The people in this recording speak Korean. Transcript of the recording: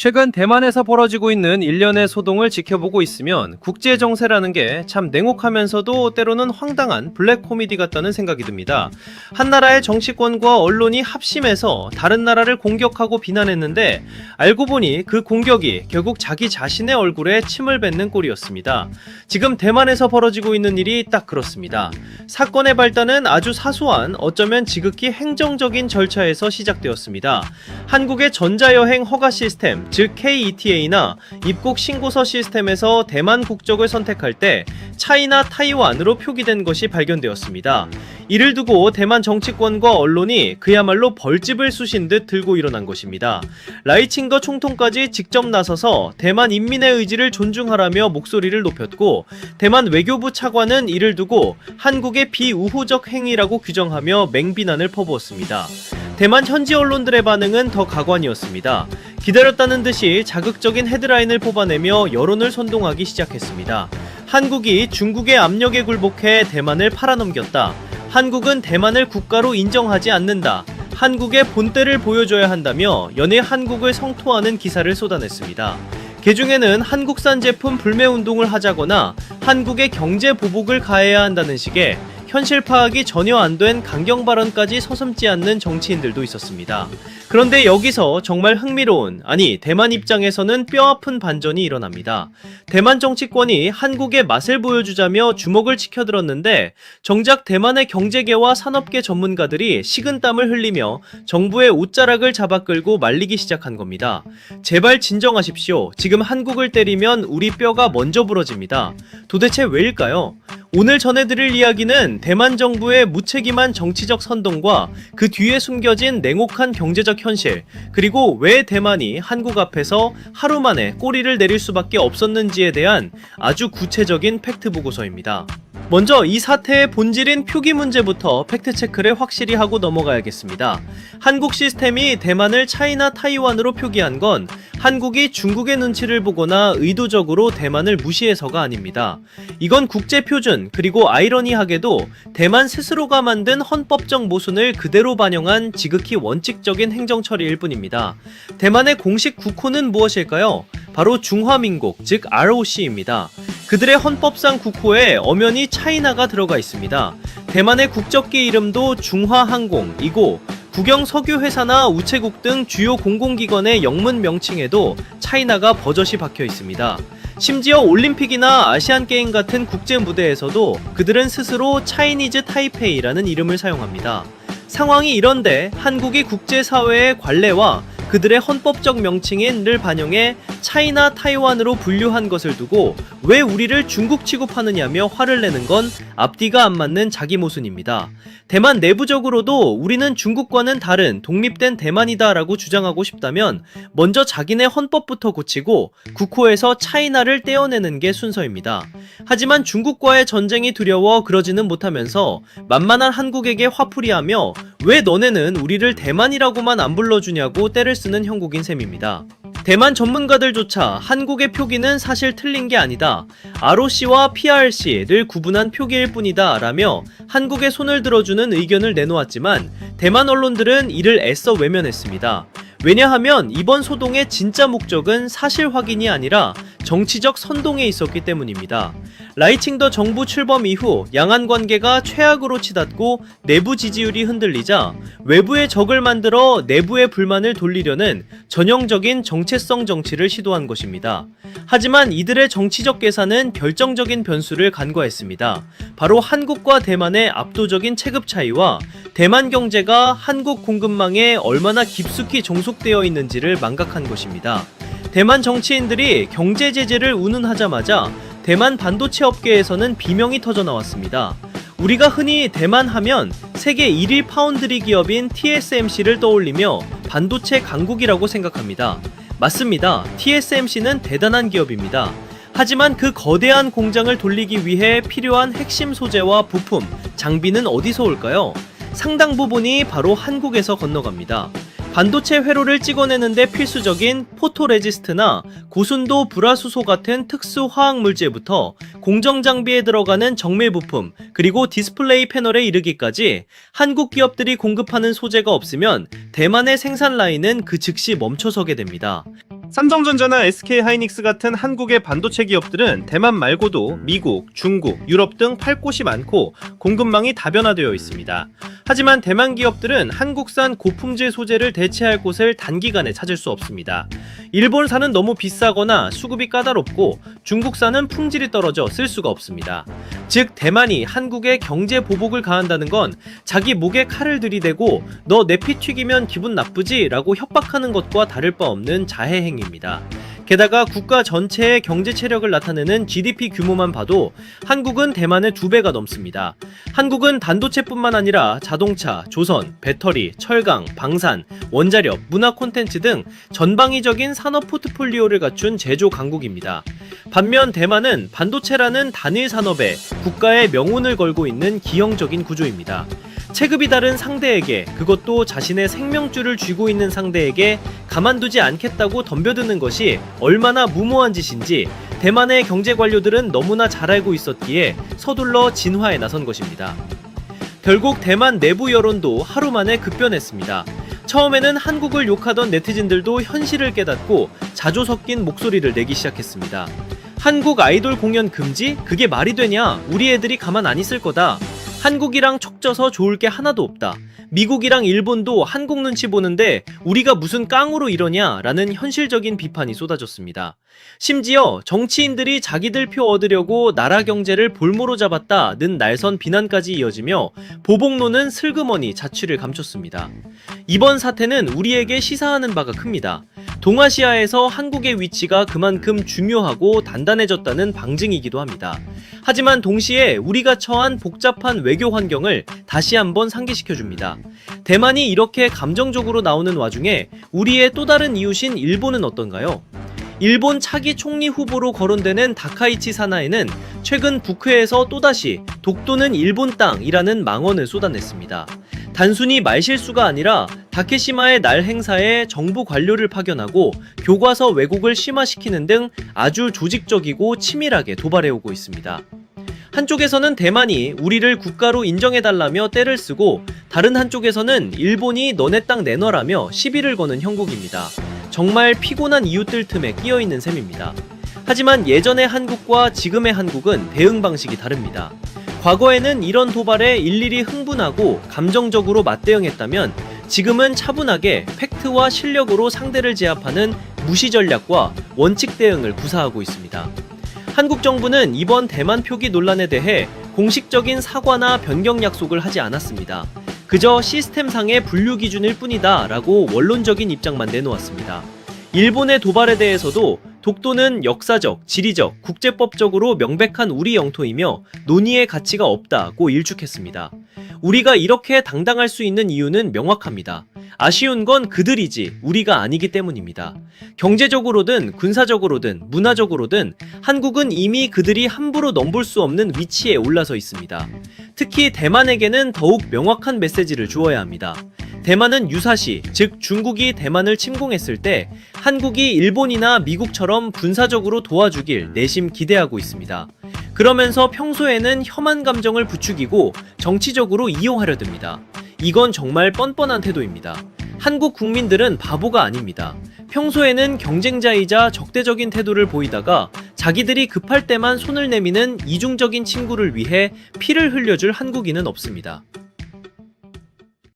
최근 대만에서 벌어지고 있는 일련의 소동을 지켜보고 있으면 국제 정세라는 게 참 냉혹하면서도 때로는 황당한 블랙 코미디 같다는 생각이 듭니다. 한 나라의 정치권과 언론이 합심해서 다른 나라를 공격하고 비난했는데 알고 보니 그 공격이 결국 자기 자신의 얼굴에 침을 뱉는 꼴이었습니다. 지금 대만에서 벌어지고 있는 일이 딱 그렇습니다. 사건의 발단은 아주 사소한 어쩌면 지극히 행정적인 절차에서 시작되었습니다. 한국의 전자여행 허가 시스템 즉 KETA나 입국 신고서 시스템에서 대만 국적을 선택할 때 차이나 타이완으로 표기된 것이 발견되었습니다. 이를 두고 대만 정치권과 언론이 그야말로 벌집을 쑤신 듯 들고 일어난 것입니다. 라이칭거 총통까지 직접 나서서 대만 인민의 의지를 존중하라며 목소리를 높였고 대만 외교부 차관은 이를 두고 한국의 비우호적 행위라고 규정하며 맹비난을 퍼부었습니다. 대만 현지 언론들의 반응은 더 가관이었습니다. 기다렸다는 듯이 자극적인 헤드라인을 뽑아내며 여론을 선동하기 시작했습니다. 한국이 중국의 압력에 굴복해 대만을 팔아넘겼다. 한국은 대만을 국가로 인정하지 않는다. 한국의 본때를 보여줘야 한다며 연일 한국을 성토하는 기사를 쏟아냈습니다. 개중에는 한국산 제품 불매 운동을 하자거나 한국의 경제 보복을 가해야 한다는 식의 현실 파악이 전혀 안 된 강경 발언까지 서슴지 않는 정치인들도 있었습니다. 그런데 여기서 정말 흥미로운, 아니 대만 입장에서는 뼈아픈 반전이 일어납니다. 대만 정치권이 한국의 맛을 보여주자며 주목을 치켜들었는데 정작 대만의 경제계와 산업계 전문가들이 식은땀을 흘리며 정부의 옷자락을 잡아끌고 말리기 시작한 겁니다. 제발 진정하십시오. 지금 한국을 때리면 우리 뼈가 먼저 부러집니다. 도대체 왜일까요? 오늘 전해드릴 이야기는 대만 정부의 무책임한 정치적 선동과 그 뒤에 숨겨진 냉혹한 경제적 현실, 그리고 왜 대만이 한국 앞에서 하루 만에 꼬리를 내릴 수밖에 없었는지에 대한 아주 구체적인 팩트 보고서입니다. 먼저 이 사태의 본질인 표기 문제부터 팩트체크를 확실히 하고 넘어가야겠습니다. 한국 시스템이 대만을 차이나 타이완으로 표기한 건 한국이 중국의 눈치를 보거나 의도적으로 대만을 무시해서가 아닙니다. 이건 국제표준 그리고 아이러니하게도 대만 스스로가 만든 헌법적 모순을 그대로 반영한 지극히 원칙적인 행정처리일 뿐입니다. 대만의 공식 국호는 무엇일까요? 바로 중화민국 즉 ROC입니다. 그들의 헌법상 국호에 엄연히 차이나가 들어가 있습니다. 대만의 국적기 이름도 중화항공이고 국영석유회사나 우체국 등 주요 공공기관의 영문 명칭에도 차이나가 버젓이 박혀 있습니다. 심지어 올림픽이나 아시안게임 같은 국제 무대에서도 그들은 스스로 차이니즈 타이페이라는 이름을 사용합니다. 상황이 이런데 한국이 국제사회의 관례와 그들의 헌법적 명칭인를 반영해 차이나 타이완으로 분류한 것을 두고 왜 우리를 중국 취급하느냐며 화를 내는 건 앞뒤가 안 맞는 자기 모순입니다. 대만 내부적으로도 우리는 중국과는 다른 독립된 대만이다 라고 주장하고 싶다면 먼저 자기네 헌법부터 고치고 국호에서 차이나를 떼어내는 게 순서입니다. 하지만 중국과의 전쟁이 두려워 그러지는 못하면서 만만한 한국에게 화풀이하며 왜 너네는 우리를 대만이라고만 안 불러주냐고 떼를 쓰는 형국인 셈입니다. 대만 전문가들조차 한국의 표기는 사실 틀린 게 아니다. ROC와 PRC를 구분한 표기일 뿐이다 라며 한국에 손을 들어주는 의견을 내놓았지만 대만 언론들은 이를 애써 외면했습니다. 왜냐하면 이번 소동의 진짜 목적은 사실 확인이 아니라 정치적 선동에 있었기 때문입니다. 라이칭더 정부 출범 이후 양안 관계가 최악으로 치닫고 내부 지지율이 흔들리자 외부의 적을 만들어 내부의 불만을 돌리려는 전형적인 정체성 정치를 시도한 것입니다. 하지만 이들의 정치적 계산은 결정적인 변수를 간과했습니다. 바로 한국과 대만의 압도적인 체급 차이와 대만 경제가 한국 공급망에 얼마나 깊숙이 종속되어 있는지를 망각한 것입니다. 대만 정치인들이 경제 제재를 운운하자마자 대만 반도체 업계에서는 비명이 터져 나왔습니다. 우리가 흔히 대만 하면 세계 1위 파운드리 기업인 TSMC를 떠올리며 반도체 강국이라고 생각합니다. 맞습니다. TSMC는 대단한 기업입니다. 하지만 그 거대한 공장을 돌리기 위해 필요한 핵심 소재와 부품, 장비는 어디서 올까요? 상당 부분이 바로 한국에서 건너갑니다. 반도체 회로를 찍어내는데 필수적인 포토레지스트나 고순도 불화수소 같은 특수 화학 물질부터 공정 장비에 들어가는 정밀 부품, 그리고 디스플레이 패널에 이르기까지 한국 기업들이 공급하는 소재가 없으면 대만의 생산 라인은 그 즉시 멈춰서게 됩니다. 삼성전자나 SK하이닉스 같은 한국의 반도체 기업들은 대만 말고도 미국, 중국, 유럽 등 팔 곳이 많고 공급망이 다변화되어 있습니다. 하지만 대만 기업들은 한국산 고품질 소재를 대체할 곳을 단기간에 찾을 수 없습니다. 일본산은 너무 비싸거나 수급이 까다롭고 중국산은 품질이 떨어져 쓸 수가 없습니다. 즉 대만이 한국에 경제 보복을 가한다는 건 자기 목에 칼을 들이대고 너 내 피 튀기면 기분 나쁘지? 라고 협박하는 것과 다를 바 없는 자해 행위입니다. 게다가 국가 전체의 경제 체력을 나타내는 GDP 규모만 봐도 한국은 대만의 2배가 넘습니다. 한국은 단도체뿐만 아니라 자동차, 조선, 배터리, 철강, 방산, 원자력, 문화 콘텐츠 등 전방위적인 산업 포트폴리오를 갖춘 제조 강국입니다. 반면 대만은 반도체라는 단일 산업에 국가의 명운을 걸고 있는 기형적인 구조입니다. 체급이 다른 상대에게, 그것도 자신의 생명줄을 쥐고 있는 상대에게 가만두지 않겠다고 덤벼드는 것이 얼마나 무모한 짓인지 대만의 경제 관료들은 너무나 잘 알고 있었기에 서둘러 진화에 나선 것입니다. 결국 대만 내부 여론도 하루 만에 급변했습니다. 처음에는 한국을 욕하던 네티즌들도 현실을 깨닫고 자조 섞인 목소리를 내기 시작했습니다. 한국 아이돌 공연 금지? 그게 말이 되냐? 우리 애들이 가만 안 있을 거다. 한국이랑 척져서 좋을 게 하나도 없다. 미국이랑 일본도 한국 눈치 보는데 우리가 무슨 깡으로 이러냐? 라는 현실적인 비판이 쏟아졌습니다. 심지어 정치인들이 자기들 표 얻으려고 나라 경제를 볼모로 잡았다는 날선 비난까지 이어지며 보복론은 슬그머니 자취를 감췄습니다. 이번 사태는 우리에게 시사하는 바가 큽니다. 동아시아에서 한국의 위치가 그만큼 중요하고 단단해졌다는 방증이기도 합니다. 하지만 동시에 우리가 처한 복잡한 외교 환경을 다시 한번 상기시켜줍니다. 대만이 이렇게 감정적으로 나오는 와중에 우리의 또 다른 이웃인 일본은 어떤가요? 일본 차기 총리 후보로 거론되는 다카이치 사나이는 최근 북회에서 또다시 독도는 일본 땅이라는 망언을 쏟아냈습니다. 단순히 말실수가 아니라 다케시마의 날 행사에 정부 관료를 파견하고 교과서 왜곡을 심화시키는 등 아주 조직적이고 치밀하게 도발해오고 있습니다. 한쪽에서는 대만이 우리를 국가로 인정해달라며 떼를 쓰고 다른 한쪽에서는 일본이 너네 땅 내놔라며 시비를 거는 형국입니다. 정말 피곤한 이웃들 틈에 끼어있는 셈입니다. 하지만 예전의 한국과 지금의 한국은 대응 방식이 다릅니다. 과거에는 이런 도발에 일일이 흥분하고 감정적으로 맞대응했다면 지금은 차분하게 팩트와 실력으로 상대를 제압하는 무시 전략과 원칙 대응을 구사하고 있습니다. 한국 정부는 이번 대만 표기 논란에 대해 공식적인 사과나 변경 약속을 하지 않았습니다. 그저 시스템상의 분류 기준일 뿐이다 라고 원론적인 입장만 내놓았습니다. 일본의 도발에 대해서도 독도는 역사적, 지리적, 국제법적으로 명백한 우리 영토이며 논의의 가치가 없다고 일축했습니다. 우리가 이렇게 당당할 수 있는 이유는 명확합니다. 아쉬운 건 그들이지 우리가 아니기 때문입니다. 경제적으로든 군사적으로든 문화적으로든 한국은 이미 그들이 함부로 넘볼 수 없는 위치에 올라서 있습니다. 특히 대만에게는 더욱 명확한 메시지를 주어야 합니다. 대만은 유사시, 즉 중국이 대만을 침공했을 때 한국이 일본이나 미국처럼 군사적으로 도와주길 내심 기대하고 있습니다. 그러면서 평소에는 혐한 감정을 부추기고 정치적으로 이용하려 듭니다. 이건 정말 뻔뻔한 태도입니다. 한국 국민들은 바보가 아닙니다. 평소에는 경쟁자이자 적대적인 태도를 보이다가 자기들이 급할 때만 손을 내미는 이중적인 친구를 위해 피를 흘려줄 한국인은 없습니다.